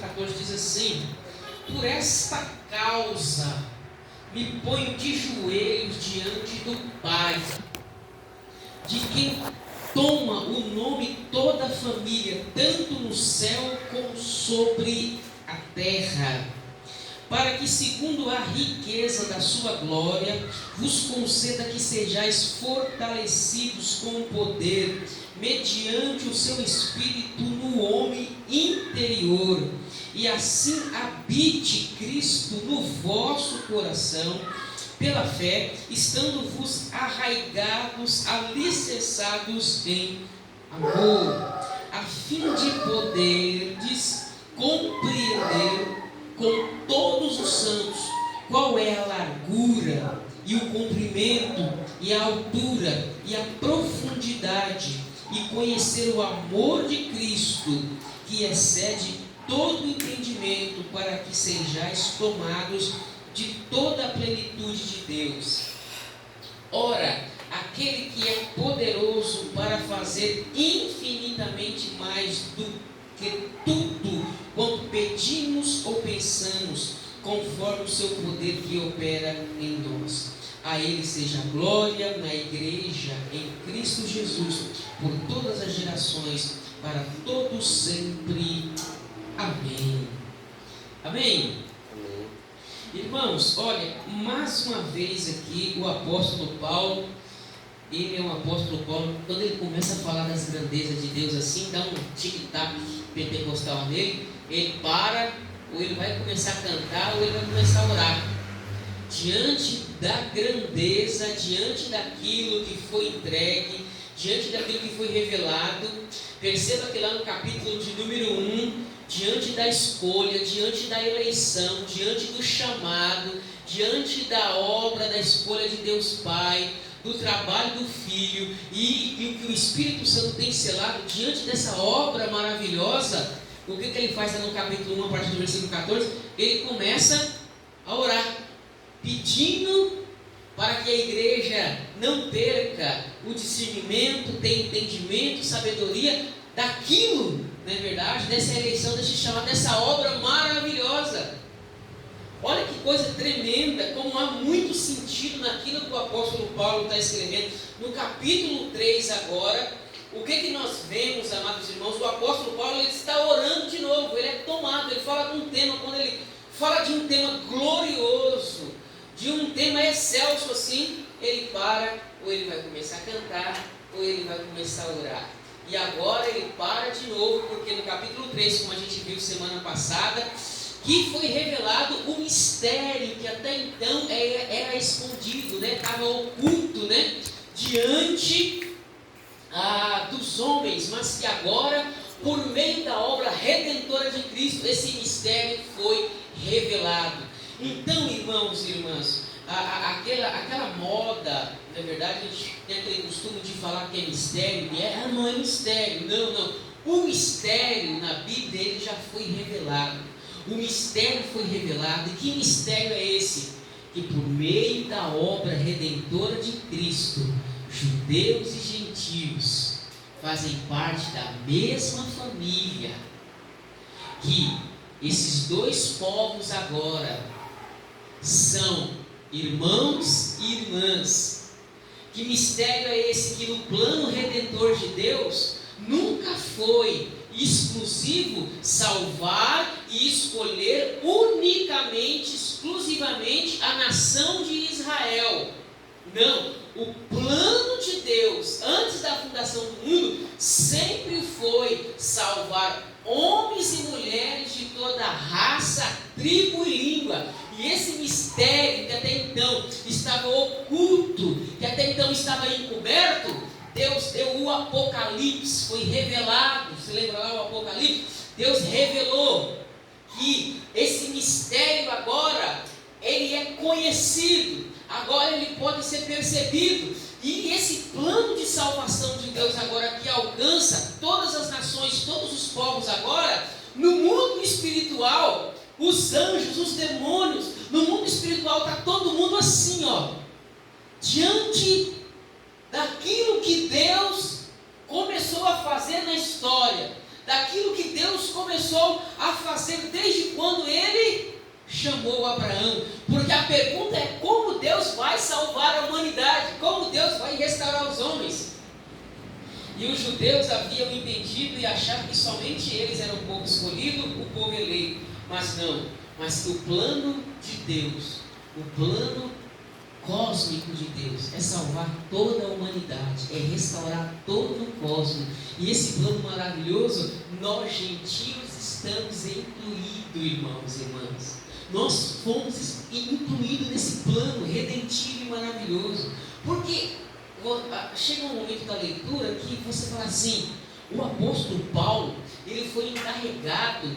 14 diz assim: por esta causa me ponho de joelhos diante do Pai, de quem toma o nome toda a família, tanto no céu como sobre a terra, para que, segundo a riqueza da sua glória, vos conceda que sejais fortalecidos com o poder, mediante o seu Espírito no homem interior, e assim habite Cristo no vosso coração, pela fé, estando-vos arraigados, alicerçados em amor, a fim de poderdes compreender com todos os santos qual é a largura e o comprimento e a altura e a profundidade, e conhecer o amor de Cristo, que excede todo entendimento, para que sejais tomados de toda a plenitude de Deus. Ora, aquele que é poderoso para fazer infinitamente mais do que tudo quanto pedimos ou pensamos, conforme o seu poder que opera em nós. A Ele seja a glória na igreja, em Cristo Jesus, por todas as gerações, para todos sempre. Amém. Amém. Irmãos, olha, mais uma vez aqui o apóstolo Paulo, ele é um apóstolo Paulo, quando ele começa a falar das grandezas de Deus assim, dá um tic-tac pentecostal nele, ele para, ou ele vai começar a cantar, ou ele vai começar a orar, diante da grandeza, diante daquilo que foi entregue, diante daquilo que foi revelado. Perceba que lá no capítulo de número 1, diante da escolha, diante da eleição, diante do chamado, diante da obra, da escolha de Deus Pai, do trabalho do Filho e o que o Espírito Santo tem selado, diante dessa obra maravilhosa, o que ele faz lá no capítulo 1, a partir do versículo 14? Ele começa a orar, pedindo para que a igreja não perca o discernimento, tenha entendimento, sabedoria daquilo, não é verdade? Dessa eleição, desse chamado, dessa obra maravilhosa. Olha que coisa tremenda, como há muito sentido naquilo que o apóstolo Paulo está escrevendo. No capítulo 3 agora, o que nós vemos, amados irmãos? O apóstolo Paulo, ele está orando de novo, ele é tomado, ele fala de um tema, quando ele fala de um tema glorioso, de um tema excelso assim, ele para, ou ele vai começar a cantar, ou ele vai começar a orar. E agora ele para de novo, porque no capítulo 3, como a gente viu semana passada, que foi revelado o mistério que até então era escondido, né? Estava oculto, né? Diante dos homens, mas que agora, por meio da obra redentora de Cristo, esse mistério foi revelado. Então, irmãos e irmãs, aquela moda, na verdade, a gente tem aquele costume de falar que é mistério, e não é mistério, não. O mistério na Bíblia, ele já foi revelado. O mistério foi revelado. E que mistério é esse? Que por meio da obra redentora de Cristo, judeus e gentios fazem parte da mesma família. Que esses dois povos agora são irmãos e irmãs. Que mistério é esse? Que no plano redentor de Deus nunca foi exclusivo salvar e escolher unicamente, exclusivamente a nação de Israel. Não, o plano de Deus antes da fundação do mundo sempre foi salvar homens e mulheres de toda raça, tribo e língua. E esse mistério que até então estava oculto, que até então estava encoberto, Deus deu o Apocalipse, foi revelado. Você lembra lá o Apocalipse? Deus revelou que esse mistério agora, ele é conhecido, agora ele pode ser percebido. E esse plano de salvação de Deus agora, que alcança todas as nações, todos os povos agora, no mundo espiritual, os anjos, os demônios, no mundo espiritual está todo mundo assim, diante daquilo que Deus começou a fazer na história, daquilo que Deus começou a fazer desde quando Ele chamou Abraão. Porque a pergunta é: como Deus vai salvar a humanidade? Como Deus vai restaurar os homens? E os judeus haviam entendido e achavam que somente eles eram o povo escolhido, o povo eleito. Mas não, mas que o plano de Deus, o plano cósmico de Deus é salvar toda a humanidade, é restaurar todo o cosmos. E esse plano maravilhoso, nós gentios estamos incluídos, irmãos e irmãs. Nós fomos incluídos nesse plano redentivo e maravilhoso. Porque chega um momento da leitura que você fala assim: o apóstolo Paulo, ele foi encarregado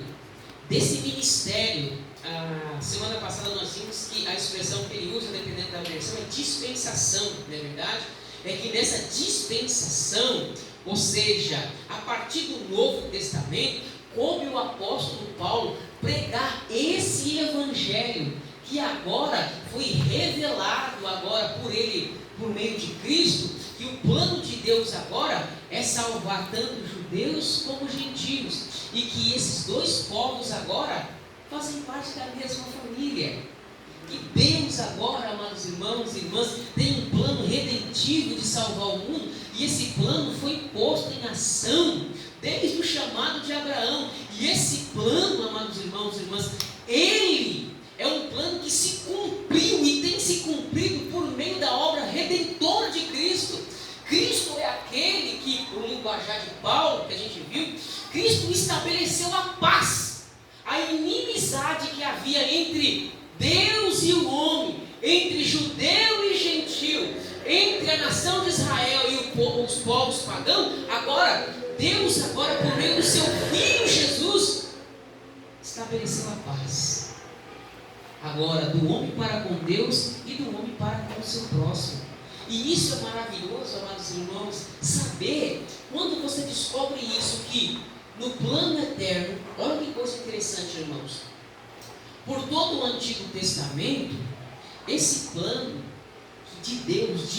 desse ministério. A semana passada nós vimos que a expressão que ele usa, dependendo da versão, é dispensação, não é verdade? É que nessa dispensação, ou seja, a partir do Novo Testamento, coube o apóstolo Paulo pregar esse evangelho que agora foi revelado agora por ele, por meio de Cristo, que o plano de Deus agora é salvar tanto judeus como gentios, e que esses dois povos agora fazem parte da mesma família. Que Deus agora, amados irmãos e irmãs, tem um plano redentivo de salvar o mundo, e esse plano foi posto em ação desde o chamado de Abraão. E esse plano, amados irmãos e irmãs, ele é um plano que se cumpriu e tem se cumprido por meio da obra redentora de Cristo. Cristo é aquele que, por linguajar de Paulo, que a gente viu, Cristo estabeleceu a paz, a inimizade que havia entre Deus e o homem, entre judeu e gentil, entre a nação de Israel e os povos pagãos. Agora, Deus, agora por meio do seu Filho Jesus, estabeleceu a paz. Agora, do homem para com Deus e do homem para com o seu próximo. E isso é maravilhoso, amados irmãos, saber, quando você descobre isso, que no plano eterno, olha que coisa interessante, irmãos. Por todo o Antigo Testamento, esse plano de Deus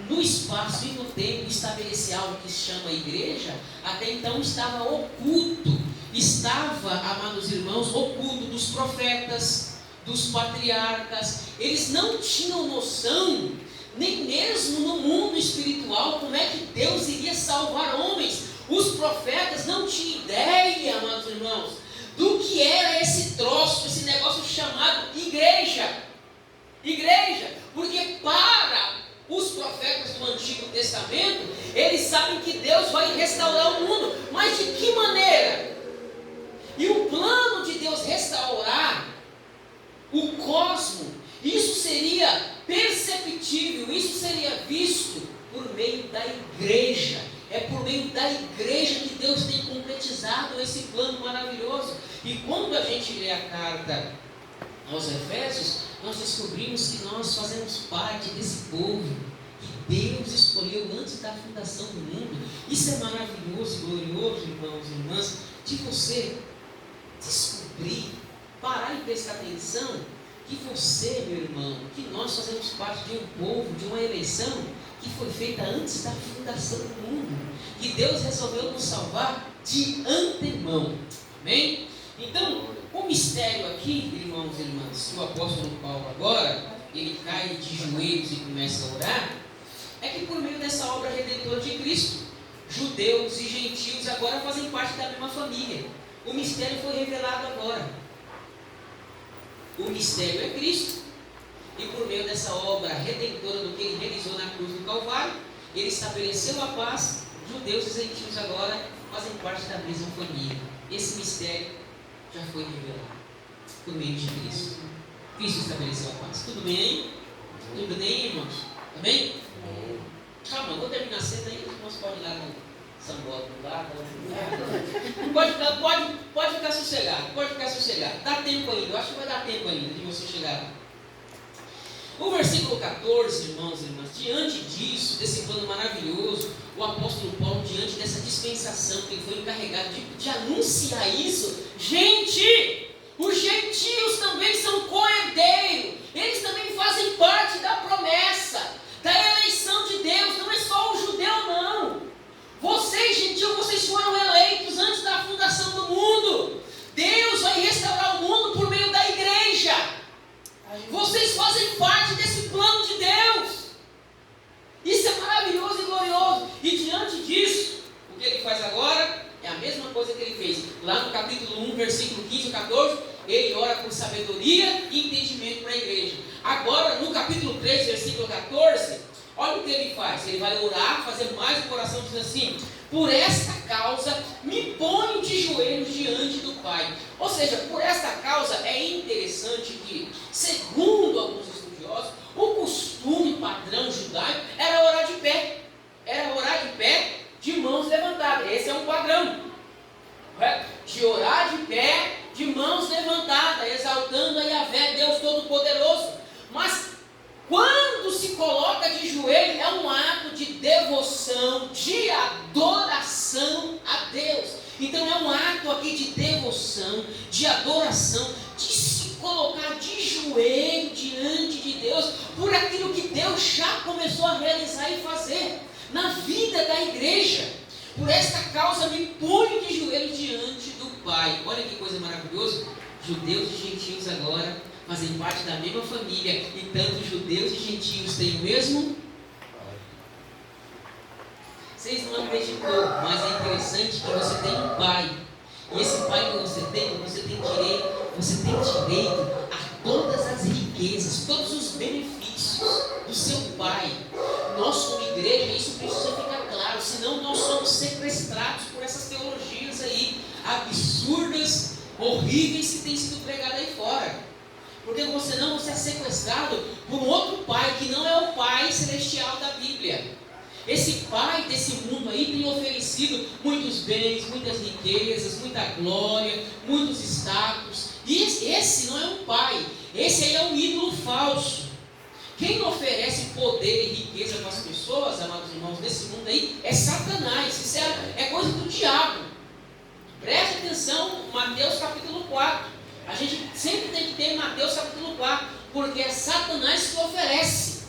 no espaço e no tempo estabelecer algo que se chama igreja, até então estava oculto. Estava, amados irmãos, oculto dos profetas, dos patriarcas. Eles não tinham noção, nem mesmo no mundo espiritual, como é que Deus iria salvar homens. Os profetas não tinham ideia, amados irmãos, do que era esse troço, esse negócio chamado igreja. Igreja, porque para os profetas do Antigo Testamento, eles sabem que Deus vai restaurar o mundo, mas de que maneira? E o plano de Deus restaurar o cosmos, isso seria perceptível, isso seria visto por meio da igreja. É por meio da igreja que Deus tem concretizado esse plano maravilhoso. E quando a gente lê a carta aos Efésios, nós descobrimos que nós fazemos parte desse povo que Deus escolheu antes da fundação do mundo. Isso é maravilhoso e glorioso, irmãos e irmãs, de você descobrir, parar e prestar atenção, que você, meu irmão, que nós fazemos parte de um povo, de uma eleição que foi feita antes da fundação do mundo, que Deus resolveu nos salvar de antemão. Amém? Então, o mistério aqui, irmãos e irmãs, que o apóstolo Paulo agora, ele cai de joelhos e começa a orar, é que por meio dessa obra redentora de Cristo, judeus e gentios agora fazem parte da mesma família. O mistério foi revelado agora. O mistério é Cristo. E por meio dessa obra redentora do que ele realizou na cruz do Calvário, ele estabeleceu a paz. Judeus e gentios agora fazem parte da mesma família. Esse mistério já foi revelado por meio de Cristo. Cristo estabeleceu a paz. Tudo bem aí? Tudo bem, irmãos? Tá bem? Calma, vou terminar cedo aí. Os irmãos podem ir lá no Sambó do lado. Pode ficar sossegado. Pode ficar sossegado. Dá tempo ainda. Eu acho que vai dar tempo ainda de você chegar lá. O versículo 14, irmãos e irmãs, diante disso, desse plano maravilhoso, o apóstolo Paulo, diante dessa dispensação que ele foi encarregado de anunciar isso, gente, os gentios também são co-herdeiros, eles também fazem parte da promessa, da eleição de Deus, não é só o judeu não. Vocês, gentios, vocês foram eleitos. vai orar, fazer mais uma oração, diz assim: por esta causa me ponho de joelhos diante do Pai. Ou seja, por esta causa é interessante que, segundo alguns estudiosos, o costume padrão judaico era orar de pé. Era orar de pé, de mãos levantadas. Esse é um padrão, correto? De orar de pé, de mãos levantadas, exaltando a Yahvé, Deus Todo-Poderoso. Mas quando se coloca de joelho, é um ato de devoção, de adoração a Deus. Então é um ato aqui de devoção, de adoração, de se colocar de joelho diante de Deus, por aquilo que Deus já começou a realizar e fazer na vida da igreja. Por esta causa me ponho de joelho diante do Pai. Olha que coisa maravilhosa. Judeus e gentios agora fazem parte da mesma família, e tanto judeus e gentios têm o mesmo Pai. Vocês não acreditam, mas é interessante que você tem um Pai, e esse Pai que você tem direito a todas as riquezas, todos os benefícios do seu Pai. Nós, como igreja, isso precisa ficar claro, senão nós somos sequestrados por essas teologias aí absurdas, horríveis, que têm sido pregadas aí fora. Porque você é sequestrado por um outro Pai, que não é o Pai celestial da Bíblia. Esse Pai desse mundo aí tem oferecido muitos bens, muitas riquezas, muita glória, muitos status. E esse não é um Pai, esse aí é um ídolo falso. Quem oferece poder e riqueza para as pessoas, amados irmãos, nesse mundo aí, é Satanás. Isso é coisa do diabo. Preste atenção, Mateus capítulo 4. A gente sempre tem que ter Mateus capítulo 4, porque é Satanás que oferece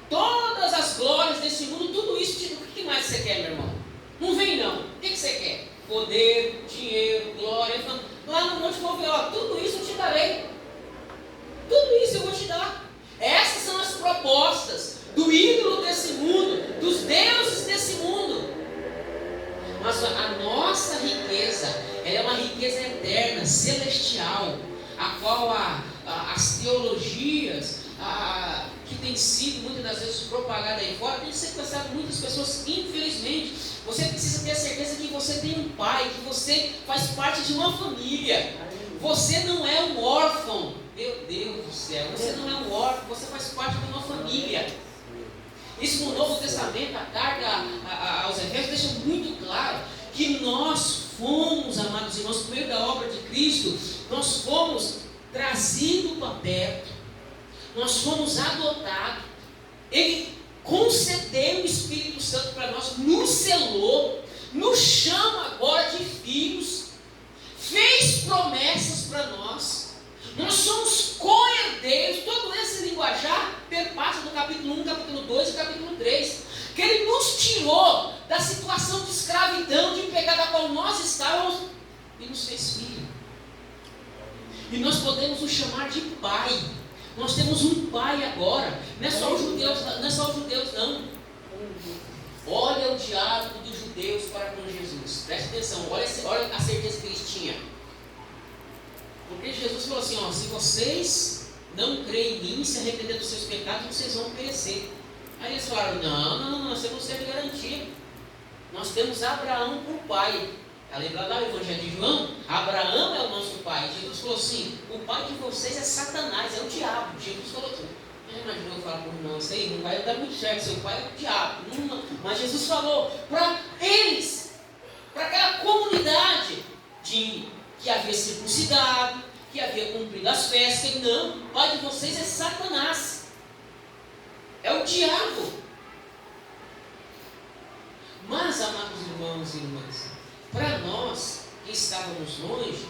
todas as glórias desse mundo, tudo isso. O que mais você quer, meu irmão? Não vem não. O que você quer? Poder, dinheiro, glória. Lá no monte vou ver, tudo isso eu te darei. Tudo isso eu vou te dar. Essas são as propostas do ídolo desse mundo, dos deuses desse mundo. Mas a nossa riqueza, ela é uma riqueza eterna, celestial, a qual as teologias que têm sido muitas das vezes propagadas aí fora, tem sequestrado muitas pessoas, infelizmente. Você precisa ter a certeza que você tem um Pai, que você faz parte de uma família. Você não é um órfão. Meu Deus do céu, você não é um órfão, você faz parte de uma família. Isso no Novo Testamento, a carta aos Efésios deixa muito claro que nós fomos, amados irmãos, por meio da obra de Cristo, nós fomos trazidos para perto, nós fomos adotados. Ele concedeu o Espírito Santo para nós, nos selou, nos chama agora de filhos, fez promessas para nós. Nós somos co-herdeiros. Todo esse linguajar perpassa do capítulo 1, capítulo 2 e capítulo 3. Que Ele nos tirou da situação de escravidão, de pecado a qual nós estávamos, e nos fez filho. E nós podemos o chamar de Pai. Nós temos um Pai agora. Não é só os judeus, não. Olha o diálogo dos judeus para com Jesus. Preste atenção, olha a certeza que eles tinham. Porque Jesus falou assim, se vocês não creem em mim, se arrepender dos seus pecados, vocês vão perecer. Aí eles falaram, não, nós temos sempre garantia. Nós temos Abraão por pai. Lembra lá o Evangelho de João? Abraão é o nosso pai. Jesus falou assim, o pai de vocês é Satanás, é o diabo. Jesus falou assim, imaginou eu falar por irmão, isso aí não vai dar muito certo, seu pai é o diabo. Mas Jesus falou para eles, para aquela comunidade que havia circuncidado, que havia cumprido as festas, que não, o pai de vocês é Satanás, é o diabo. Mas, amados irmãos e irmãs, para nós que estávamos longe,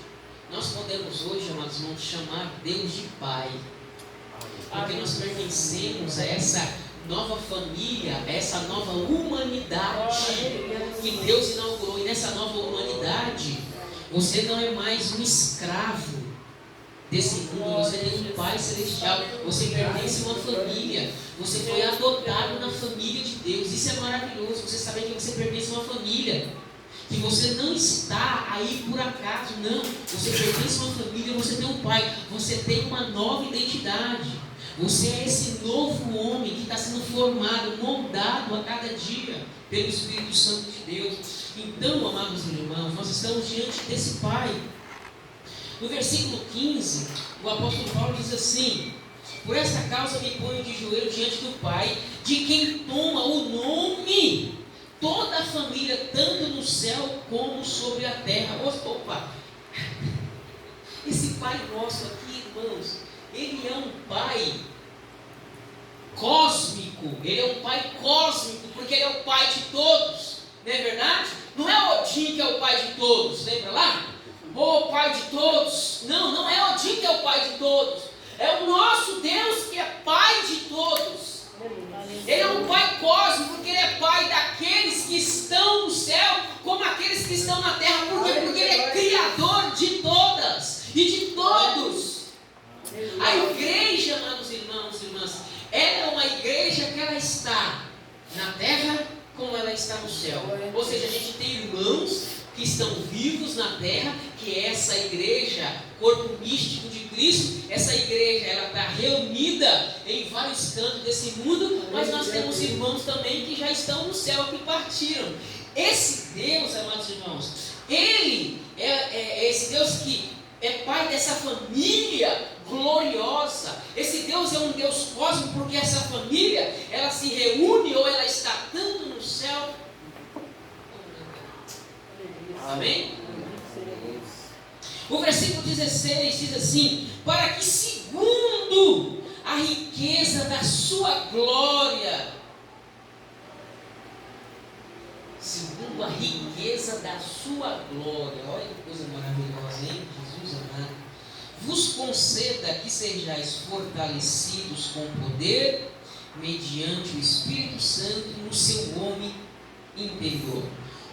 nós podemos hoje, amados irmãos, chamar Deus de Pai, porque nós pertencemos a essa nova família, a essa nova humanidade que Deus inaugurou. E nessa nova humanidade, você não é mais um escravo desse mundo, você tem um Pai celestial, você pertence a uma família, você foi adotado na família de Deus. Isso é maravilhoso, você saber que você pertence a uma família, que você não está aí por acaso, não, você pertence a uma família, você tem um Pai, você tem uma nova identidade, Você é esse novo homem que está sendo formado, moldado a cada dia pelo Espírito Santo de Deus. Então, amados irmãos, nós estamos diante desse Pai. No versículo 15, o apóstolo Paulo diz assim: por esta causa me ponho de joelho diante do Pai, de quem toma o nome toda a família, tanto no céu como sobre a terra. Opa! Esse Pai nosso aqui, irmãos, Ele é um Pai cósmico. Ele é um Pai cósmico, porque Ele é o Pai de todos. Não é verdade? Não é Odin que é o Pai de todos, lembra lá? O Pai de todos. Não, não é Odin que é o Pai de todos. É o nosso Deus que é Pai de todos. Ele é um Pai cósmico, porque Ele é Pai daqueles que estão no céu, como aqueles que estão na terra. Por quê? Porque Ele é Criador de todas e de todos. A igreja, amados irmãos e irmãs, ela é uma igreja que ela está na terra como ela está no céu. Ou seja, a gente tem irmãos que estão vivos na terra, que é essa igreja, corpo místico de Cristo. Essa igreja, ela está reunida em vários cantos desse mundo, mas nós temos irmãos também que já estão no céu, que partiram. Esse Deus, amados irmãos, Ele é esse Deus que é Pai dessa família gloriosa. Esse Deus é um Deus cósmico, porque essa família, ela se reúne ou ela está tanto no céu. Amém? O versículo 16 diz assim: para que segundo a riqueza da sua glória, segundo a riqueza da sua glória, olha que coisa maravilhosa, hein? Jesus amado, vos conceda que sejais fortalecidos com poder, mediante o Espírito Santo no seu homem interior.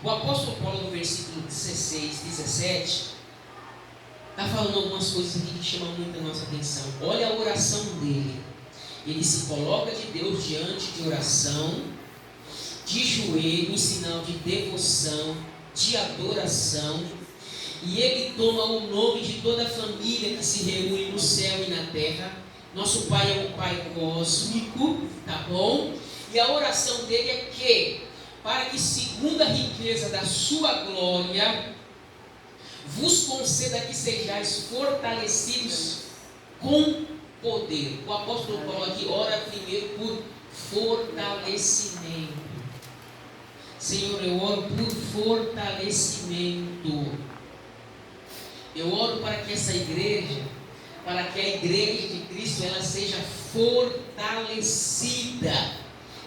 O apóstolo Paulo, no versículo 16, 17, está falando algumas coisas aqui que chamam muito a nossa atenção. Olha a oração dele. Ele se coloca de Deus diante de oração, de joelho, em sinal de devoção, de adoração, e ele toma o nome de toda a família que se reúne no céu e na terra. Nosso Pai é um Pai cósmico, tá bom? E a oração dele é que, para que segundo a riqueza da sua glória, vos conceda que sejais fortalecidos com poder. O apóstolo Paulo aqui ora primeiro por fortalecimento. Senhor, eu oro por fortalecimento. Eu oro para que essa igreja, para que a igreja de Cristo, ela seja fortalecida.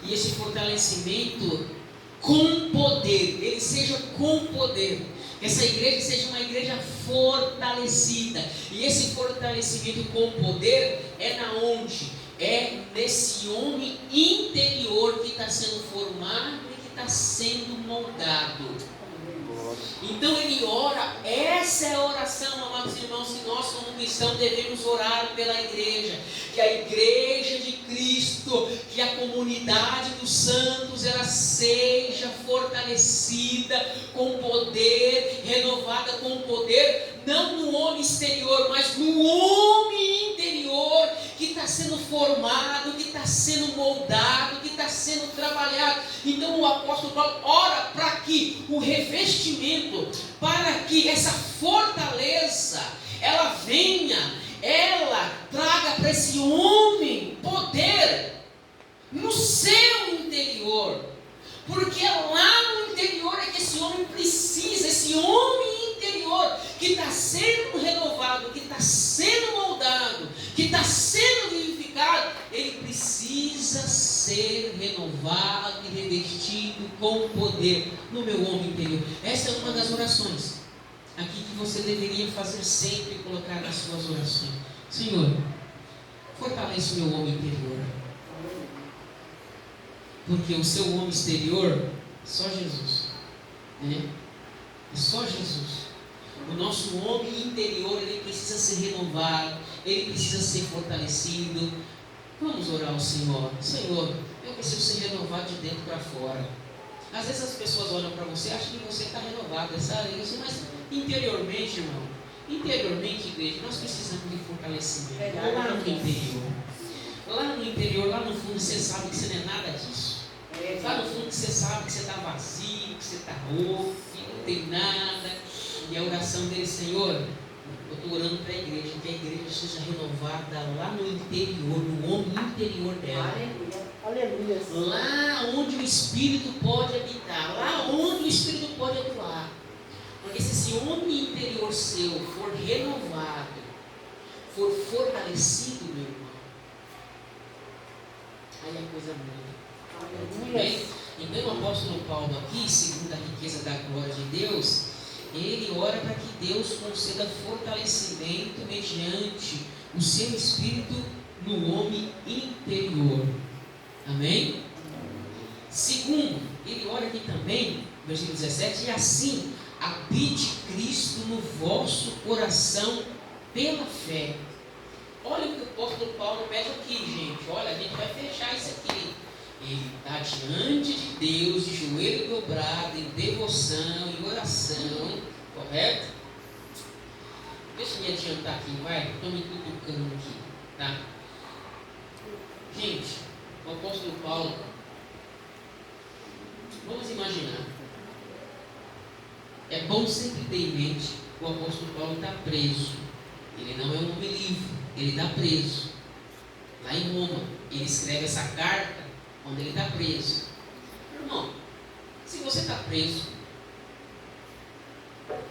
E esse fortalecimento com poder, ele seja com poder. Que essa igreja seja uma igreja fortalecida. E esse fortalecimento com poder é na onde? É nesse homem interior que está sendo formado e que está sendo moldado. Então ele ora, essa é a oração, amados irmãos, que nós como cristãos devemos orar pela igreja, que a igreja de Cristo, que a comunidade dos santos, ela seja fortalecida com poder, renovada com poder, não no homem exterior, mas no homem interior, que está sendo formado, que está sendo moldado, que está sendo trabalhado. Então o apóstolo Paulo ora para que o revestimento, para que essa fortaleza, ela venha, ela traga para esse homem poder no seu interior, porque lá no interior é que esse homem precisa, esse homem interior que está sendo renovado, que está sendo moldado, que está sendo vivificado, ele precisa ser renovado e revestido com poder no meu homem interior. Essa é uma das orações aqui que você deveria fazer sempre, colocar nas suas orações. Senhor, fortaleça o meu homem interior, porque o seu homem exterior, só Jesus, né? É só Jesus. O nosso homem interior, ele precisa ser renovado, ele precisa ser fortalecido. Vamos orar ao Senhor. Senhor, eu preciso ser renovado de dentro para fora. Às vezes as pessoas olham para você e acham que você está renovado, mas interiormente, irmão, interiormente, igreja, nós precisamos de fortalecimento lá no interior. Lá no interior, lá no fundo, você sabe que você não é nada disso. Lá no fundo você sabe que você está vazio, que você está off, que não tem nada. E a oração dele, Senhor, eu estou orando para a igreja, que a igreja seja renovada lá no interior, no homem interior dela. Aleluia. Lá onde o Espírito pode habitar, lá onde o Espírito pode atuar. Porque se esse homem interior seu for renovado, for fortalecido, meu irmão, aí a coisa muda. Bem, então o apóstolo Paulo aqui, segundo a riqueza da glória de Deus, ele ora para que Deus conceda fortalecimento mediante o seu Espírito no homem interior. Amém? Segundo, ele ora aqui também, versículo 17, e assim habite Cristo no vosso coração pela fé. Olha o que o apóstolo Paulo pede aqui, gente. Olha, a gente vai fechar isso aqui. Ele está diante de Deus, de joelho dobrado, em devoção, em oração, correto? Deixa eu me adiantar aqui, vai. Estou me cutucando aqui, tá? Gente, o apóstolo Paulo, vamos imaginar. É bom sempre ter em mente que o apóstolo Paulo está preso. Ele não é um homem livre, ele está preso. Lá em Roma, ele escreve essa carta quando ele está preso. Irmão, se você está preso,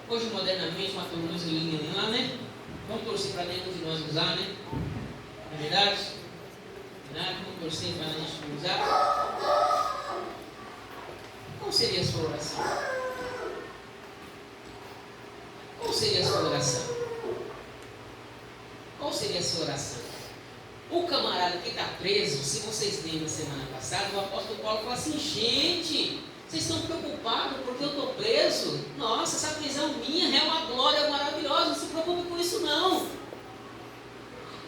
hoje modernamente uma tornozeleira lá, né? Vamos torcer para nenhum de nós usar, né? Não é verdade? Vamos torcer para a gente não usar. Qual seria a sua oração? Qual seria a sua oração? Qual seria a sua oração? O camarada que está preso, se vocês lembram semana passada, o apóstolo Paulo falou assim: gente, vocês estão preocupados porque eu estou preso? Nossa, essa prisão minha é uma glória maravilhosa, não se preocupe com isso não.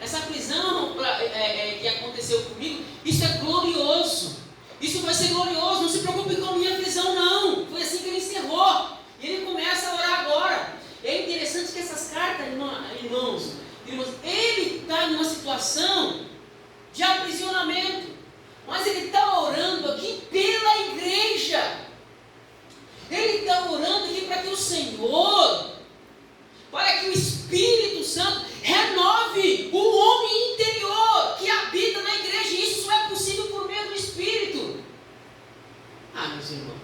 Essa prisão que aconteceu comigo, isso é glorioso. Isso vai ser glorioso, não se preocupe com a minha prisão não. Foi assim que ele encerrou. E ele começa a orar agora. É interessante que essas cartas, irmãos, ele está numa situação de aprisionamento, mas ele está orando aqui pela igreja. Ele está orando aqui para que o Senhor, para que o Espírito Santo renove o homem interior que habita na igreja. E isso só é possível por meio do Espírito. Meus irmãos,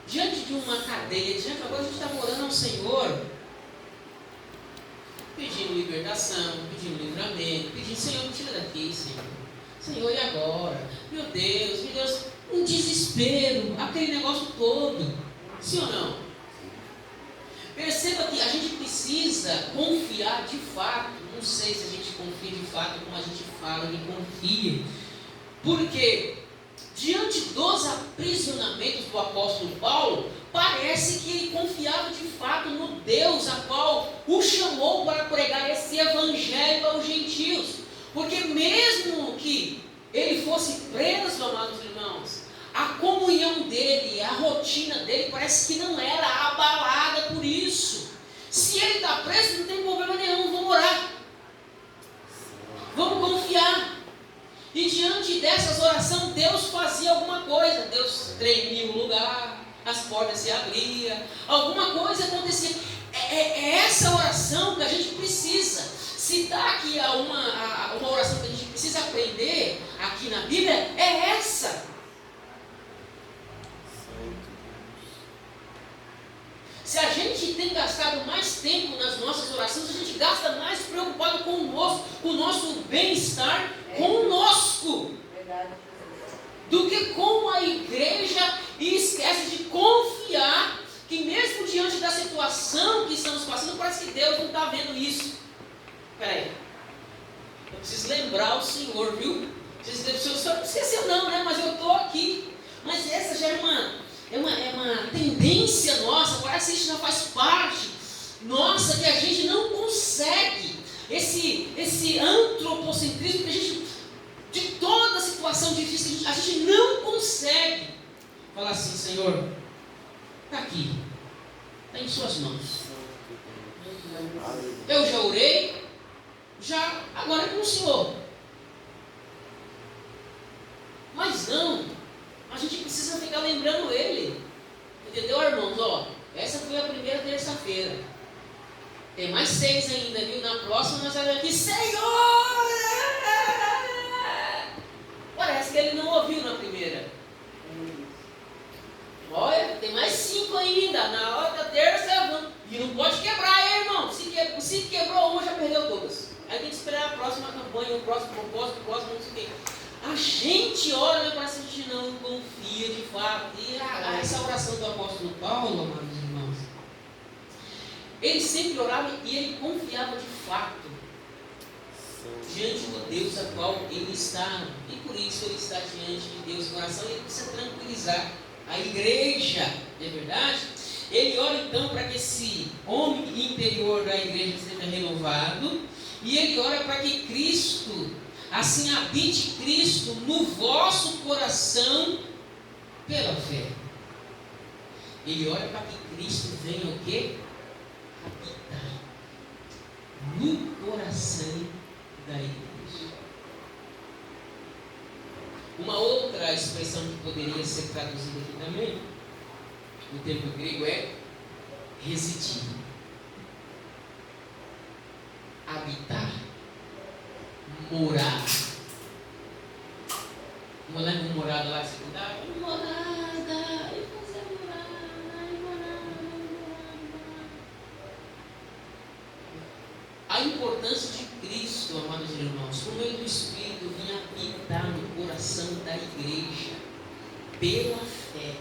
diante de uma cadeia, agora a gente está orando ao Senhor, pedindo libertação, pedindo livramento, pedindo: Senhor, me tira daqui, Senhor. Senhor, e agora? Meu Deus, um desespero, aquele negócio todo. Sim ou não? Perceba que a gente precisa confiar de fato. Não sei se a gente confia de fato como a gente fala que confia. Porque diante dos aprisionamentos do apóstolo Paulo, parece que ele confiava de fato no Deus a qual o chamou para pregar esse evangelho aos gentios. Porque mesmo que ele fosse preso, amados irmãos, a comunhão dele, a rotina dele parece que não era abalada por isso. Se ele está preso, não tem problema nenhum, vamos orar, vamos confiar. E diante dessas orações, Deus fazia alguma coisa. Deus tremia o lugar, as portas se abriam, alguma coisa acontecia. É essa oração que a gente precisa. Se está aqui uma oração que a gente precisa aprender aqui na Bíblia, é essa. Se a gente tem gastado mais tempo nas nossas orações, a gente gasta mais preocupado com o nosso bem-estar conosco do que com a igreja, e esquece de confiar que mesmo diante da situação que estamos passando, parece que Deus não está vendo isso. Espera aí, eu preciso lembrar o Senhor, viu? O Senhor não esqueceu não, né? Mas eu estou aqui. Mas essa já é uma tendência nossa, parece que isso já faz parte nossa, que a gente não consegue, esse antropocentrismo, que a gente, de toda situação difícil, a gente não consegue falar assim: Senhor, está aqui, está em suas mãos, eu já orei, agora é com o Senhor. sexta-feira. Tem mais 6 ainda, viu? Na próxima nós vamos aqui, Senhor! Parece que ele não ouviu na primeira. Olha, tem mais 5 ainda. Na hora da terça, vamos. E não pode quebrar, hein, irmão? Se quebrou uma, já perdeu todas. Aí tem que esperar a próxima campanha, o próximo propósito, o próximo não sei o quê. A gente ora, mas parece que a gente não confia de fato. E essa oração do apóstolo Paulo, amados irmãos, ele sempre orava e ele confiava de fato diante do Deus a qual ele está. E por isso ele está diante de Deus em oração e ele precisa tranquilizar a igreja, não é verdade? Ele ora então para que esse homem interior da igreja seja renovado, e ele ora para que Cristo, assim habite Cristo no vosso coração pela fé. Ele ora para que Cristo venha o quê? Habitar no coração da igreja. Uma outra expressão que poderia ser traduzida aqui também, no termo grego, é residir, habitar, morar. Uma morada lá, você cuidava, morada, e fazer morada. A importância de Cristo, amados irmãos, por meio do Espírito, vinha habitar no coração da igreja, pela fé.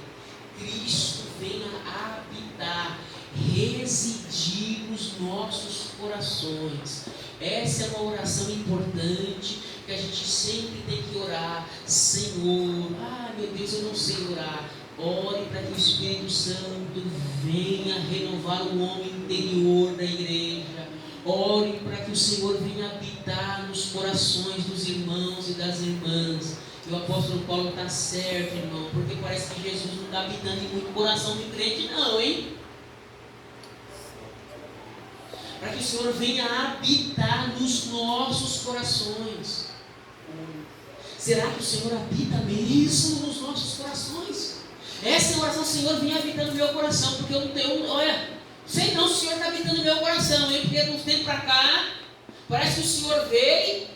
Cristo venha habitar, residir nos nossos corações. Essa é uma oração importante que a gente sempre tem que orar. Senhor, meu Deus, eu não sei orar. Ore para que o Espírito Santo venha renovar o homem interior da igreja. Ore para que o Senhor venha habitar nos corações dos irmãos e das irmãs. E o apóstolo Paulo está certo, irmão, porque parece que Jesus não está habitando em muito coração de crente, não, hein? Para que o Senhor venha habitar nos nossos corações. Será que o Senhor habita mesmo nos nossos corações? Essa é a oração: Senhor, venha habitar no meu coração, porque eu não tenho, sei não se o Senhor está habitando no meu coração, hein? Porque de uns tempos para cá, parece que o Senhor veio,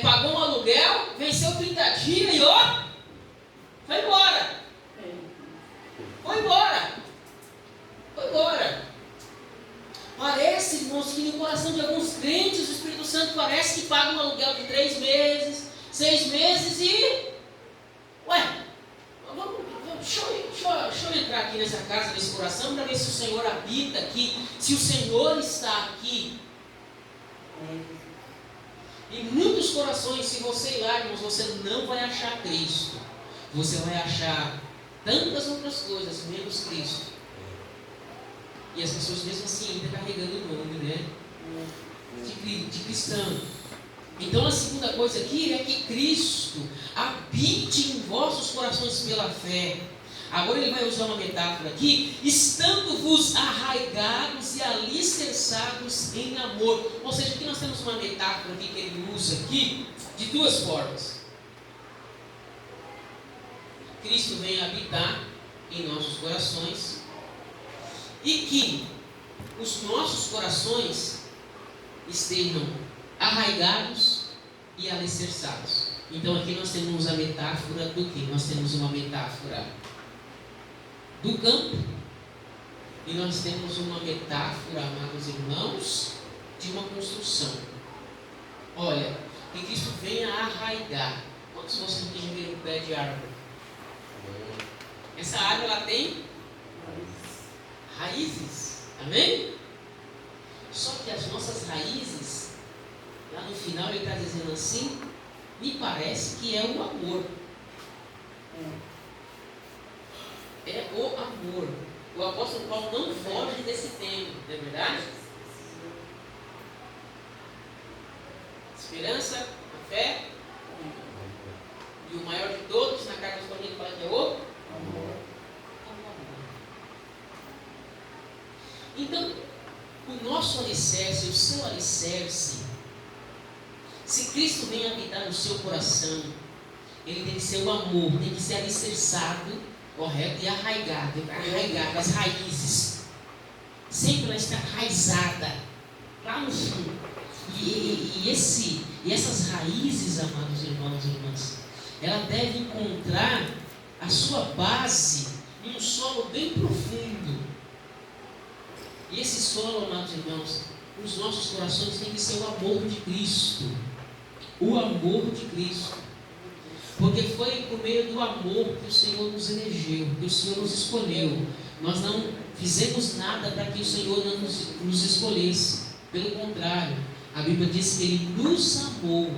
pagou um aluguel, venceu 30 dias e foi embora. Foi embora. Parece, irmãos, que no coração de alguns crentes o Espírito Santo parece que paga um aluguel de 3 meses, 6 meses e... Deixa eu entrar aqui nessa casa, nesse coração, para ver se o Senhor habita aqui, se o Senhor está aqui. Em muitos corações, se você ir lá, irmãos, você não vai achar Cristo. Você vai achar tantas outras coisas, menos Cristo. E as pessoas mesmo assim ainda carregando o nome, né? De cristão. Então a segunda coisa aqui é que Cristo habite em vossos corações pela fé. Agora ele vai usar uma metáfora aqui: estando-vos arraigados e alicerçados em amor. Ou seja, aqui nós temos uma metáfora aqui que ele usa aqui de 2 formas. Cristo vem habitar em nossos corações e que os nossos corações estejam arraigados e alicerçados. Então aqui nós temos a metáfora do que? Nós temos uma metáfora do campo e nós temos uma metáfora, amados irmãos, de uma construção. Olha, que Cristo venha arraigar. Quantos de vocês já viram um pé de árvore? Essa árvore ela tem raízes, amém? Só que as nossas raízes, lá no final ele está dizendo assim, me parece que é o amor. É o amor. O apóstolo Paulo não foge desse tema, não é verdade? Esperança, a fé, e o maior de todos, na carta aos Coríntios fala que é o amor. Então, o nosso alicerce, o seu alicerce, se Cristo vem habitar no seu coração, ele tem que ser o amor, tem que ser alicerçado, correto, e arraigado as raízes. Sempre ela está enraizada lá no fundo. E essas raízes, amados irmãos e irmãs, ela deve encontrar a sua base em um solo bem profundo. E esse solo, amados irmãos, nos nossos corações tem que ser o amor de Cristo. O amor de Cristo. Porque foi por meio do amor que o Senhor nos elegeu, que o Senhor nos escolheu. Nós não fizemos nada para que o Senhor não nos escolhesse. Pelo contrário, a Bíblia diz que Ele nos amou,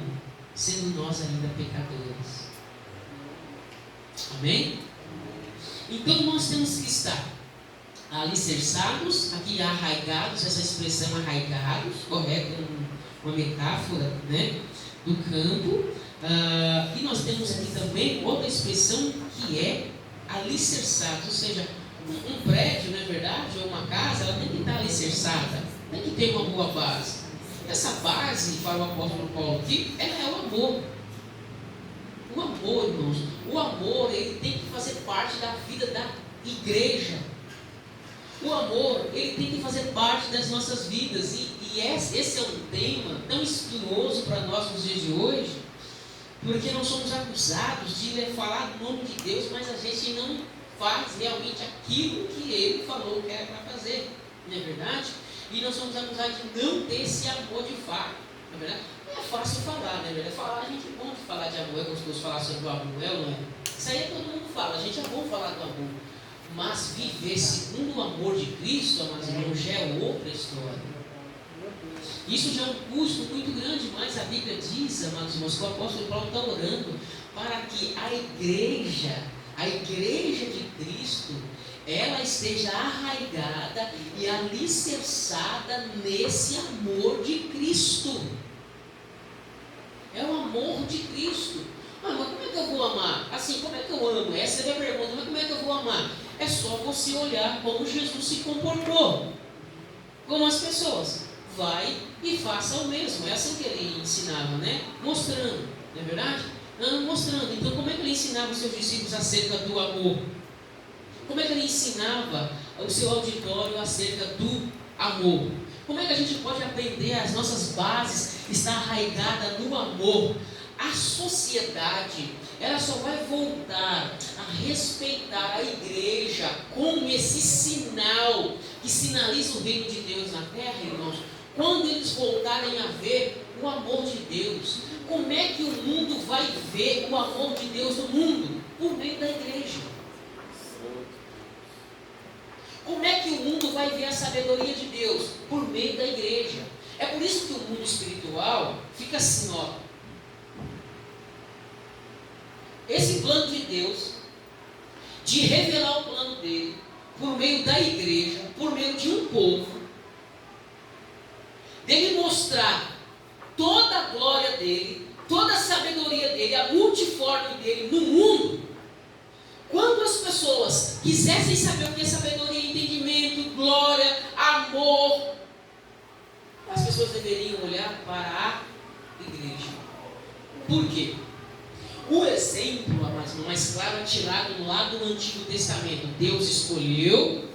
sendo nós ainda pecadores. Amém? Então nós temos que estar alicerçados, aqui arraigados, essa expressão arraigados, correto? Uma metáfora, né, do campo. E nós temos aqui também outra expressão que é alicerçados, ou seja, um prédio, não é verdade, ou uma casa, ela tem que estar alicerçada, tem que ter uma boa base. Essa base, para o apóstolo Paulo aqui, ela é o amor. O amor, irmãos, o amor, ele tem que fazer parte da vida da igreja. O amor, ele tem que fazer parte das nossas vidas. E esse é um tema tão espinhoso para nós nos dias de hoje, porque nós somos acusados de falar do nome de Deus, mas a gente não faz realmente aquilo que Ele falou que era para fazer, não é verdade? E nós somos acusados de não ter esse amor de fato, não é verdade? É fácil falar, não é verdade? Falar, a gente é bom de falar de amor, é gostoso falar sobre o amor, não é? Isso aí todo mundo fala, a gente é bom falar do amor, mas viver segundo o amor de Cristo, amados irmãos, já é outra história. Isso já é um custo muito grande, mas a Bíblia diz, amados irmãos, que o apóstolo Paulo está orando para que a igreja de Cristo, ela esteja arraigada e alicerçada nesse amor de Cristo. É o amor de Cristo. Mas como é que eu vou amar? Assim, como é que eu amo? Essa é a minha pergunta, mas como é que eu vou amar? É só você olhar como Jesus se comportou com as pessoas. Vai e faça o mesmo. É assim que ele ensinava, né? Mostrando, não é verdade? Mostrando. Então, como é que ele ensinava os seus discípulos acerca do amor? Como é que ele ensinava o seu auditório acerca do amor? Como é que a gente pode aprender as nossas bases estar arraigada no amor? A sociedade, ela só vai voltar a respeitar a igreja como esse sinal que sinaliza o reino de Deus na terra, irmãos, quando eles voltarem a ver o amor de Deus. Como é que o mundo vai ver o amor de Deus no mundo? Por meio da igreja. Como é que o mundo vai ver a sabedoria de Deus? Por meio da igreja. É por isso que o mundo espiritual fica assim, ó. Esse plano de Deus, de revelar o plano dele, por meio da igreja, por meio de um povo, dele mostrar toda a glória dele, toda a sabedoria dele, a multiforme dele no mundo. Quando as pessoas quisessem saber o que é sabedoria, entendimento, glória, amor, as pessoas deveriam olhar para a igreja. Por quê? O exemplo, mais claro, é tirado lá do Antigo Testamento. Deus escolheu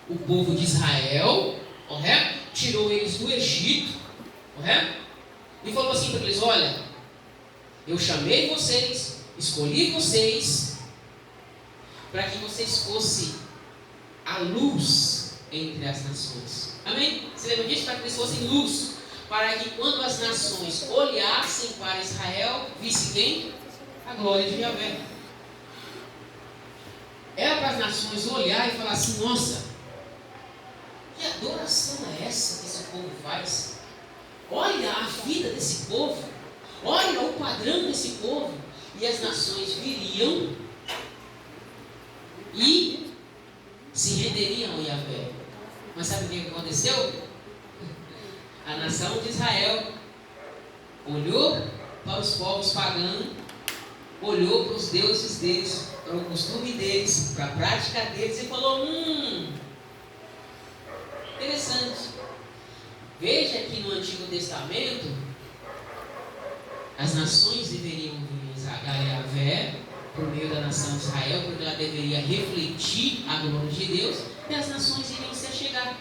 o povo de Israel, correto? Tirou eles do Egito, correto? E falou assim para eles: olha, eu chamei vocês, escolhi vocês, para que vocês fossem a luz entre as nações. Amém? Você lembra disso? Para que eles fossem luz, para que quando as nações olhassem para Israel, vissem quem? A glória de Yahvé. Era para as nações olhar e falar assim: nossa, que adoração é essa que esse povo faz? Olha a vida desse povo, olha o padrão desse povo. E as nações viriam e se renderiam a Yahvé. Mas sabe o que aconteceu? A nação de Israel olhou para os povos pagãos, olhou para os deuses deles, para o costume deles, para a prática deles e falou: interessante. Veja que no Antigo Testamento as nações deveriam vir a Yahvé por meio da nação de Israel, porque ela deveria refletir a glória de Deus, e as nações iriam se achegar.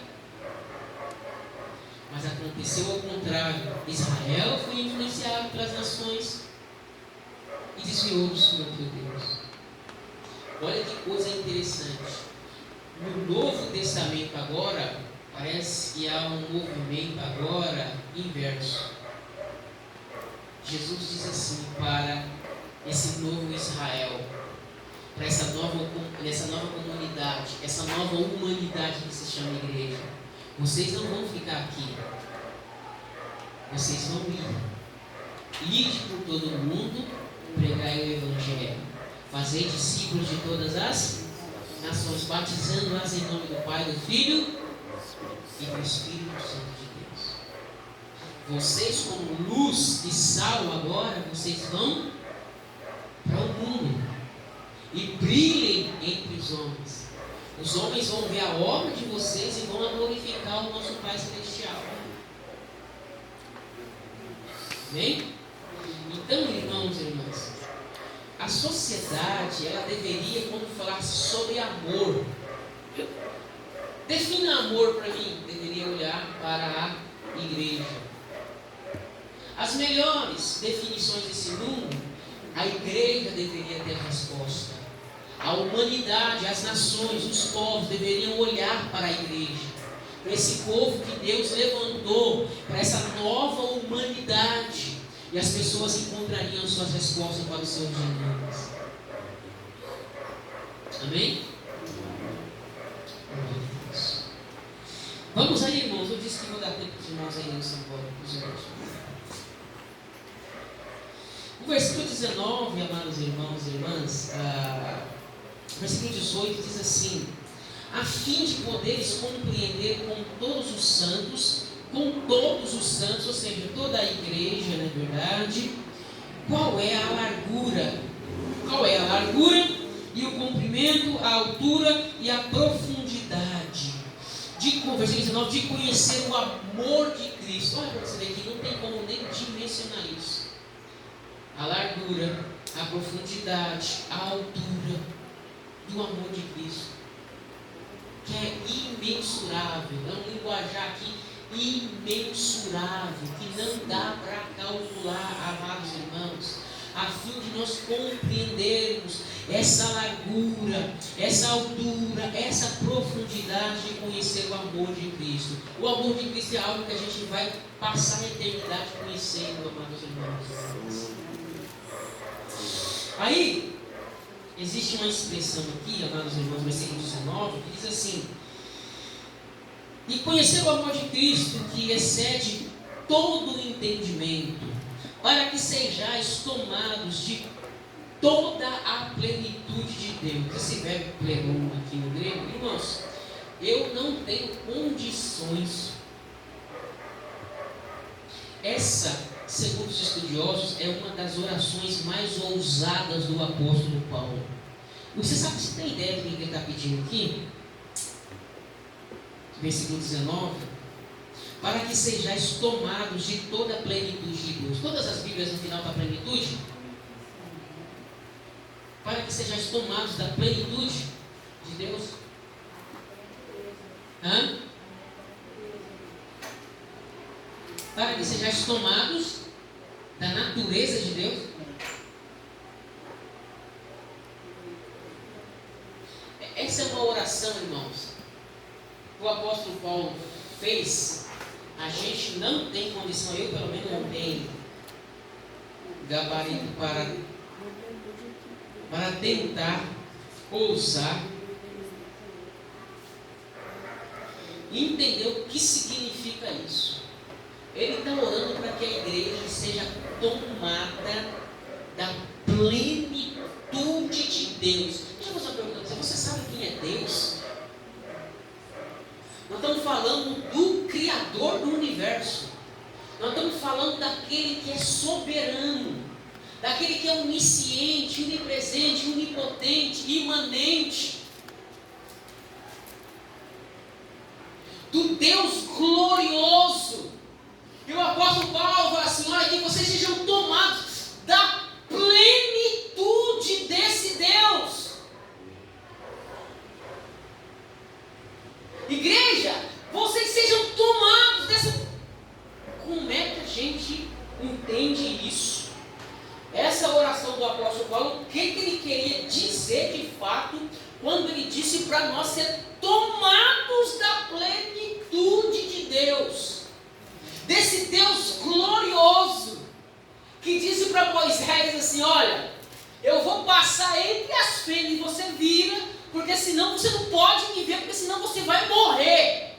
Mas aconteceu ao contrário. Israel foi influenciado pelas nações e desviou do Senhor teu Deus. Olha que coisa interessante. No Novo Testamento agora, parece que há um movimento agora inverso. Jesus diz assim para esse novo Israel, para essa nova comunidade, essa nova humanidade que se chama igreja: vocês não vão ficar aqui, vocês vão ir. Ide por todo o mundo, pregai o Evangelho, fazei discípulos de todas as nações, batizando-as em nome do Pai, do Filho e do Espírito Santo de Deus. Vocês, como luz e sal, agora vocês vão para o mundo e brilhem entre os homens. Os homens vão ver a obra de vocês e vão glorificar o nosso Pai Celestial. Amém? Então, irmãos e irmãs, a sociedade, ela deveria, quando falasse sobre amor, defina amor para mim, deveria olhar para a igreja. As melhores definições desse mundo, a igreja deveria ter a resposta. A humanidade, as nações, os povos deveriam olhar para a igreja, para esse povo que Deus levantou, para essa nova humanidade, e as pessoas encontrariam suas respostas para os seus dilemas. Amém? Vamos aí, irmãos. Eu disse que vou dar tempo para os irmãos aí no São Paulo. O versículo 19, amados irmãos e irmãs, versículo 18 diz assim: a fim de poderes compreender com todos os santos, ou seja, toda a igreja, na verdade, qual é a largura e o comprimento, a altura e a profundidade, versículo 19, de conhecer o amor de Cristo. Olha para você ver aqui, não tem como nem dimensionar isso. A largura, a profundidade, a altura do amor de Cristo, que é imensurável. É um linguajar aqui imensurável, que não dá para calcular, amados irmãos, a fim de nós compreendermos essa largura, essa altura, essa profundidade de conhecer o amor de Cristo. O amor de Cristo é algo que a gente vai passar a eternidade conhecendo, amados irmãos. Aí, existe uma expressão aqui, amados irmãos, versículo 19, que diz assim: e conhecer o amor de Cristo, que excede todo o entendimento, para que sejais tomados de toda a plenitude de Deus. Esse verbo plenum aqui no grego, irmãos, eu não tenho condições. Essa, segundo os estudiosos, é uma das orações mais ousadas do apóstolo Paulo. Você sabe, você tem ideia do que ele está pedindo aqui? Versículo 19: para que sejais tomados de toda a plenitude de Deus. Todas as Bíblias no final da plenitude? Para que sejais tomados da plenitude de Deus. Para que sejais tomados da natureza de Deus. Essa é uma oração, irmãos, o apóstolo Paulo fez. A gente não tem condição, eu pelo menos não tenho gabarito para tentar ousar entender o que significa isso. Ele está orando para que a igreja seja tomada da plenitude de Deus. Deixa eu fazer uma pergunta para você: você sabe quem é Deus? Nós estamos falando do Criador do universo. Nós estamos falando daquele que é soberano, daquele que é onisciente, onipresente, onipotente, imanente, do Deus glorioso. E o apóstolo Paulo fala assim: olha, que vocês sejam tomados da plenitude desse Deus. Igreja, vocês sejam tomados dessa entende isso, essa oração do apóstolo Paulo, o que ele queria dizer de fato, quando ele disse para nós ser tomados da plenitude de Deus, desse Deus glorioso, que disse para Moisés assim: olha, eu vou passar entre as fênix e você vira, porque senão você não pode me ver, porque senão você vai morrer.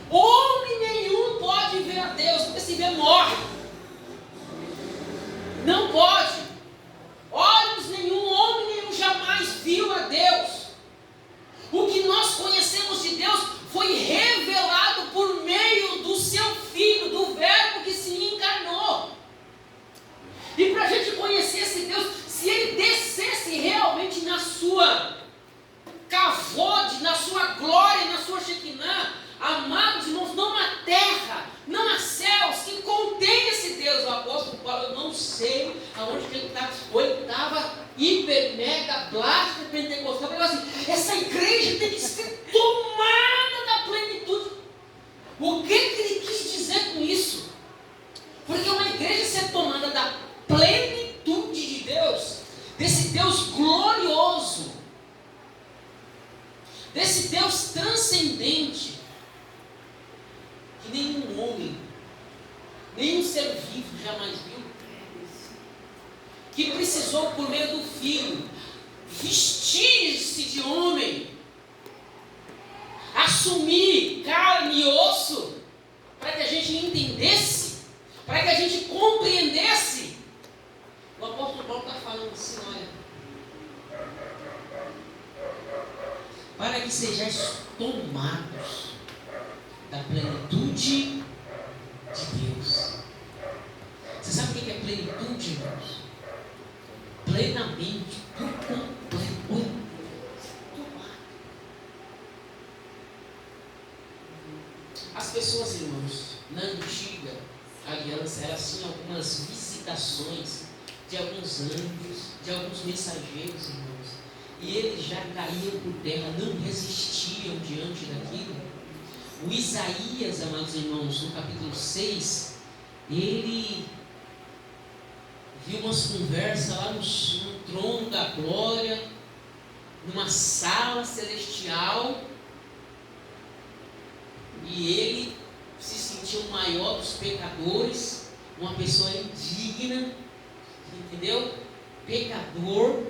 Homem nenhum pode ver a Deus, porque se vê morre. Não pode. Olhos nenhum, homem nenhum jamais viu a Deus. O que nós conhecemos de Deus foi revelado por meio do seu Filho, do Verbo que se encarnou. E para a gente conhecer esse Deus, se ele descesse realmente na sua cavode, na sua glória, na sua Shekinah, amados irmãos, não há terra, não há céus que contém esse Deus. O apóstolo Paulo, eu não sei aonde que ele está, ou ele estava hiper, mega, blasta, pentecostal, ele assim, essa igreja tem que ser tomada da plenitude. O que ele quis dizer com isso? Porque uma igreja ser tomada da plenitude de Deus, desse Deus glorioso, desse Deus transcendente, que nenhum homem, nenhum ser vivo jamais viu, que precisou, por meio do Filho, vestir-se de homem, assumir carne e osso, para que a gente entendesse, para que a gente compreendesse. O apóstolo Paulo está falando assim: olha, para que sejais tomados da plenitude de Deus. Você sabe o que é plenitude, irmãos? Plenamente, por completo. As pessoas, irmãos, na antiga aliança, elas tinham algumas visitações de alguns anjos, de alguns mensageiros, irmãos, e eles já caíam por terra, não resistiam diante daquilo. O Isaías, amados irmãos, no capítulo 6, ele viu umas conversas lá no trono da glória, numa sala celestial, e ele se sentiu o maior dos pecadores, uma pessoa indigna, entendeu? Pecador.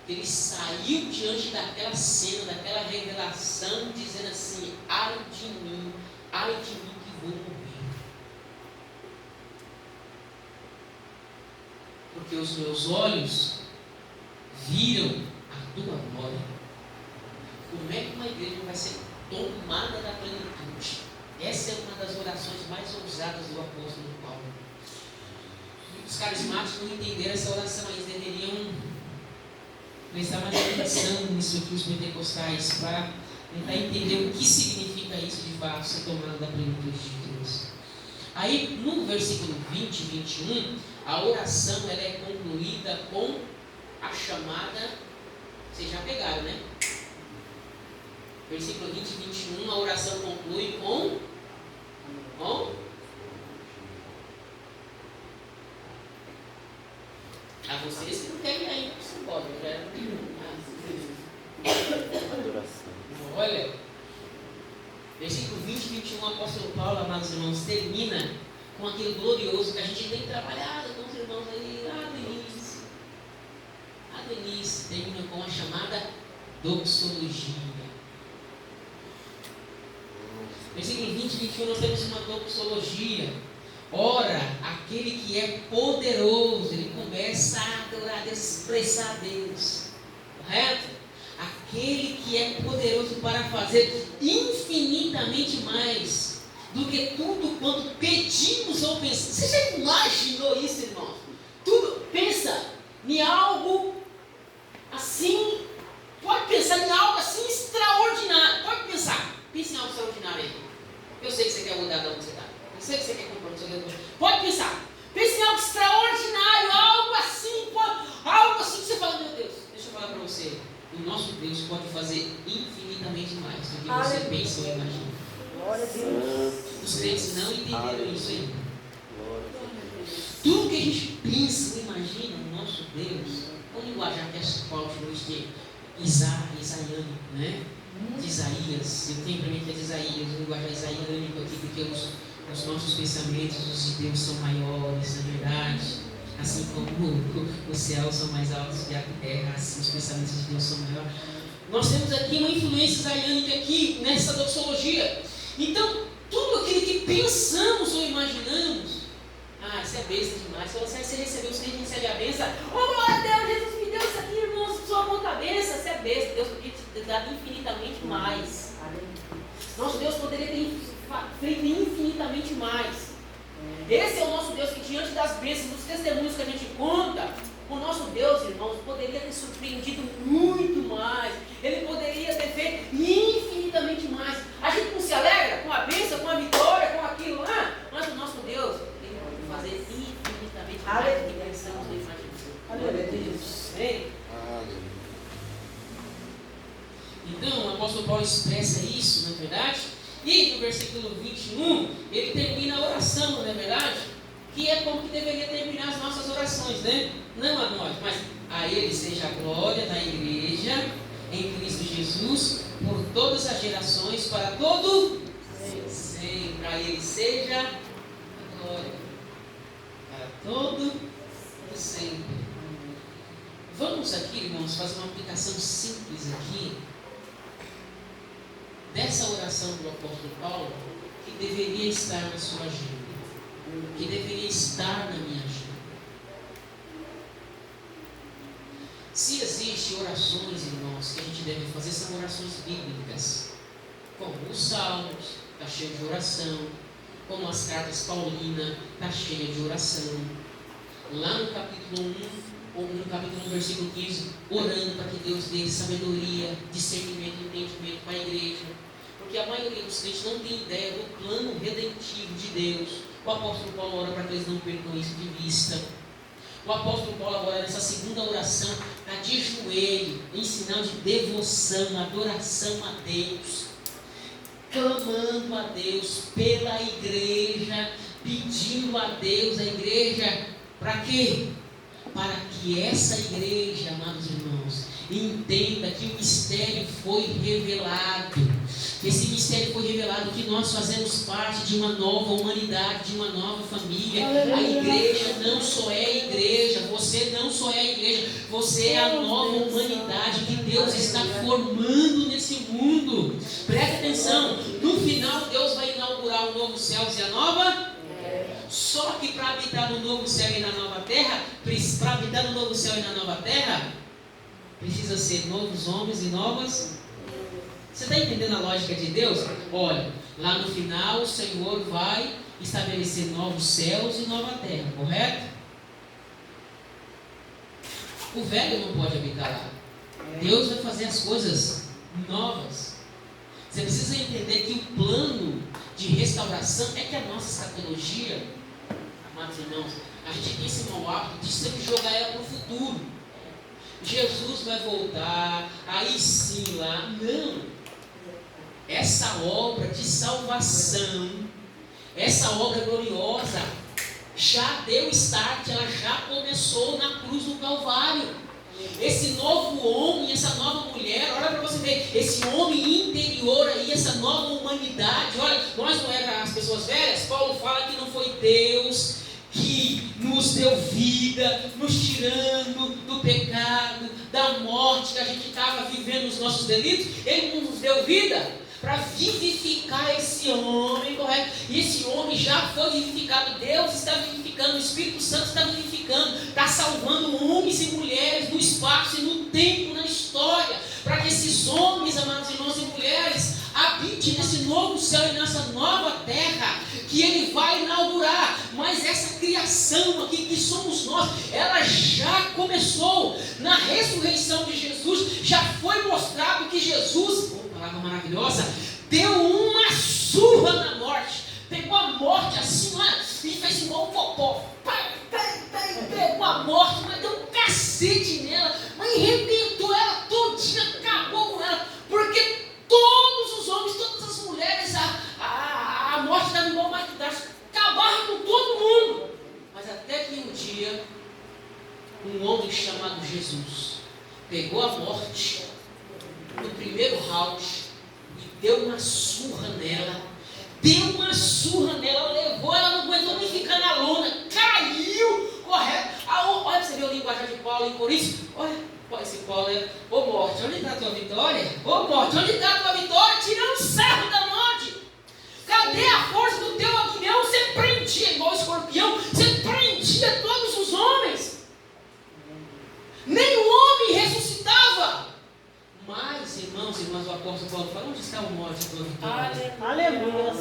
Ele saiu diante daquela cena, daquela revelação, dizendo assim: ai de mim que vou morrer, porque os meus olhos viram a tua glória. Como é que uma igreja vai ser tomada da plenitude? Essa é uma das orações mais ousadas do apóstolo Paulo. Os carismáticos não entenderam essa oração, eles deveriam prestar mais atenção nisso aqui, os pentecostais, para tentar entender o que significa isso de fato, ser tomado da plenitude de Deus. Aí no versículo 20 e 21, a oração ela é concluída com a chamada, vocês já pegaram, né? Versículo 20 e 21, a oração conclui com a vocês que não querem ainda, você pode, né? Olha, versículo 20 e 21, o apóstolo Paulo, amados irmãos, termina com aquele glorioso que a gente tem trabalhado com os irmãos aí, a Denise termina com a chamada doxologia. Versículo 20 e 21, nós temos uma doxologia. Ora, aquele que é poderoso, ele começa a adorar a Deus, expressar a Deus, correto? Aquele que é poderoso para fazer infinitamente mais do que tudo quanto pedimos ou pensamos. Você já imaginou isso, irmão? Tudo, pensa em algo assim, pode pensar em algo assim extraordinário, pode pensar, pense em algo extraordinário aí. Eu sei que você quer mudar de onde você está. Eu sei que você quer comprar o seu Deus. Pode pensar. Pense em algo extraordinário, algo assim que você fala: meu Deus, deixa eu falar para você. O nosso Deus pode fazer infinitamente mais do que você pensa ou imagina. Glória a Deus. Os crentes não entenderam isso ainda. a gente pensa, imagina o nosso Deus, o linguajar que as Paulo de Isaiano, né? De Isaías, eu tenho para mim que é de Isaías, o linguajar isaiânico aqui, porque os nossos pensamentos, os de Deus são maiores, na verdade. Assim como os céus são mais altos que a terra, assim os pensamentos de Deus são maiores. Nós temos aqui uma influência isaiânica aqui, nessa doxologia. Então, tudo aquilo que pensamos ou imaginamos, isso é besta demais. Se você recebeu, você recebe a bênção. Glória a Deus, Jesus me deu isso aqui, irmão, sua mão cabeça, isso é besta. Deus podia te dar infinitamente mais. Nosso Deus poderia ter feito infinitamente mais. Esse é o nosso Deus que, diante das bênçãos, dos testemunhos que a gente conta, o nosso Deus, irmãos, poderia ter surpreendido muito mais. Ele poderia ter feito infinitamente mais. A gente não se alegra com a bênção, com a vitória, com aquilo lá, mas o nosso Deus, ele pode fazer infinitamente mais do que pensamos ou imaginamos. Aleluia. Então, o apóstolo Paulo expressa isso, não é verdade? E no versículo 21, ele termina a oração, não é verdade? Que é como que deveria terminar as nossas orações, né? Não a nós, mas a Ele seja a glória na igreja, em Cristo Jesus, por todas as gerações, para todo sempre. A Ele seja a glória, para todo sempre. Vamos aqui, irmãos, fazer uma aplicação simples aqui dessa oração do apóstolo Paulo, que deveria estar na sua agenda, que deveria estar na minha agenda. Se existem orações, irmãos, que a gente deve fazer, são orações bíblicas, como os Salmos, está cheio de oração, como as cartas paulinas, está cheia de oração. Lá no capítulo 1, ou no capítulo 1, versículo 15, orando para que Deus dê sabedoria, discernimento e entendimento para a igreja. Porque a maioria dos crentes não tem ideia do plano redentivo de Deus. O apóstolo Paulo ora para que eles não percam isso de vista. O apóstolo Paulo agora nessa segunda oração está de joelho, em sinal de devoção, adoração a Deus, clamando a Deus pela igreja, pedindo a Deus, a igreja, para quê? Para que essa igreja, amados irmãos, entenda que o mistério foi revelado. Esse mistério foi revelado, que nós fazemos parte de uma nova humanidade, de uma nova família. A igreja não só é a igreja, você não só é a igreja, você é a nova humanidade que Deus está formando nesse mundo. Preste atenção, no final Deus vai inaugurar o novo céu e a nova. Só que para habitar no novo céu e na nova terra, para habitar no novo céu e na nova terra, precisa ser novos homens e novas. Você está entendendo a lógica de Deus? Olha, lá no final o Senhor vai estabelecer novos céus e nova terra, correto? O velho não pode habitar lá. Deus vai fazer as coisas novas. Você precisa entender que o plano de restauração é que a nossa escatologia, amados irmãos, a gente tem esse mau hábito de sempre jogar ela para o futuro. Jesus vai voltar, aí sim lá. Não. Essa obra de salvação, essa obra gloriosa, já deu start, ela já começou na cruz do Calvário. Esse novo homem, essa nova mulher, olha para você ver, esse homem interior aí, essa nova humanidade. Olha, nós não éramos as pessoas velhas. Paulo fala que não foi Deus que nos deu vida, nos tirando do pecado, da morte que a gente estava vivendo nos nossos delitos. Ele nos deu vida para vivificar esse homem, correto? E esse homem já foi vivificado. Deus está vivificando, o Espírito Santo está vivificando, está salvando homens e mulheres no espaço e no tempo, na história, para que esses homens, amados irmãos e mulheres, habitem nesse novo céu e nessa nova terra que Ele vai inaugurar. Mas essa criação aqui que somos nós, ela já começou na ressurreição de Jesus. Já foi mostrado que Jesus, palavra maravilhosa, deu uma surra na morte, pegou a morte assim, e fez igual um popó, pegou a morte, mas deu um cacete nela, mas arrebentou ela todinha, acabou com ela, porque todos os homens, todas as mulheres, a morte estava igual uma acabaram com todo mundo. Mas até que um dia um homem chamado Jesus pegou a morte no primeiro round e deu uma surra nela. Levou, ela não aguentou nem ficar na lona, caiu, correto. Olha, você vê o linguajar de Paulo em Coríntios. Olha, esse Paulo é: ô morte, onde está a tua vitória? Ô morte, onde está a tua vitória? Tirando o servo da morte. Cadê a força do teu aguilhão? Você prendia, igual o escorpião, você prendia todos os homens. Nenhum homem ressuscitava. Mas, irmãos e irmãs, o apóstolo Paulo fala: onde está a morte da tua vitória? Aleluia.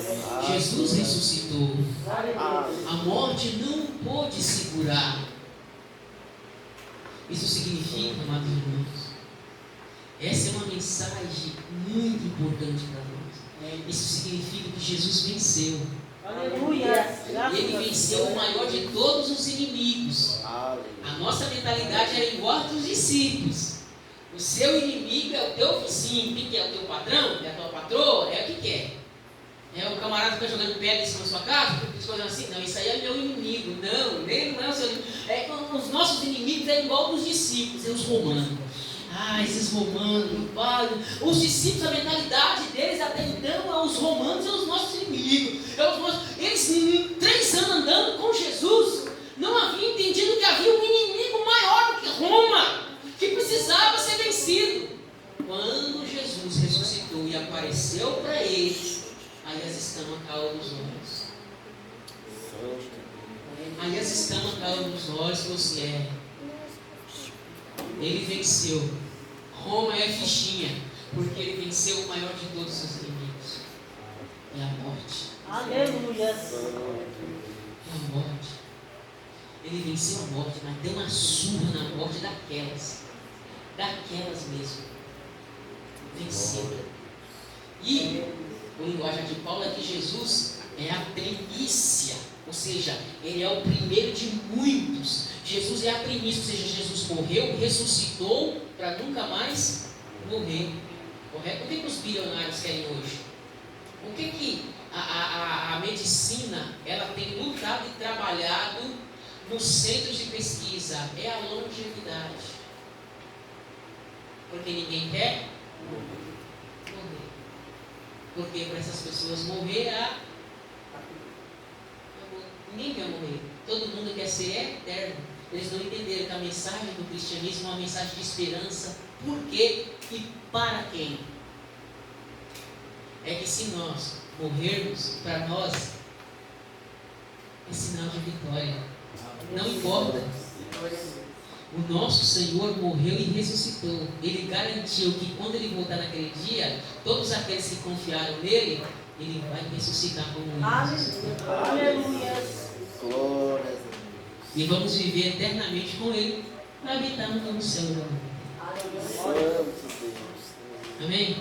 Jesus ressuscitou. Aleluia. A morte não pôde segurar. Isso significa, amados irmãos, essa é uma mensagem muito importante para nós. Isso significa que Jesus venceu. Aleluia. Ele venceu o maior de todos os inimigos. A nossa mentalidade era igual a dos discípulos. O seu inimigo é o teu vizinho. Quem que é o teu patrão? É a tua patroa? É o que quer? É o camarada que está jogando pedra em cima da sua casa? Coisas assim. Não, isso aí é meu inimigo. Não, ele não é o seu inimigo. Os nossos inimigos é igual dos discípulos, é os romanos. Esses romanos, os discípulos, a mentalidade deles até então, os romanos são os nossos inimigos. Eles, 3 anos andando com Jesus, não haviam entendido que havia um inimigo maior do que Roma, que precisava ser vencido. Quando Jesus ressuscitou e apareceu para eles, aí as escamas caíram nos olhos. Aí as escamas caíram nos olhos e falou assim: ele venceu. Roma é fichinha, porque ele venceu o maior de todos os seus inimigos. É a morte. Aleluia. É a morte. Ele venceu a morte, mas deu uma surra na morte daquelas mesmo. Venceu. E o linguagem de Paulo é que Jesus é a primícia, ou seja, ele é o primeiro de muitos. Jesus é a primícia, ou seja, Jesus morreu, ressuscitou para nunca mais morrer. Correto? O que os bilionários querem hoje? O que a medicina ela tem lutado e trabalhado nos centros de pesquisa? É a longevidade. Porque ninguém quer morrer. Porque para essas pessoas morrer ninguém quer morrer. Todo mundo quer ser eterno. Eles não entenderam que a mensagem do cristianismo é uma mensagem de esperança. Por quê e para quem? É que se nós morrermos, para nós é sinal de vitória. Não importa. O nosso Senhor morreu e ressuscitou. Ele garantiu que quando Ele voltar naquele dia, todos aqueles que confiaram nele, Ele vai ressuscitar como ele. Aleluia. Glória. E vamos viver eternamente com Ele, para habitarmos no céu. Santo Deus. Amém?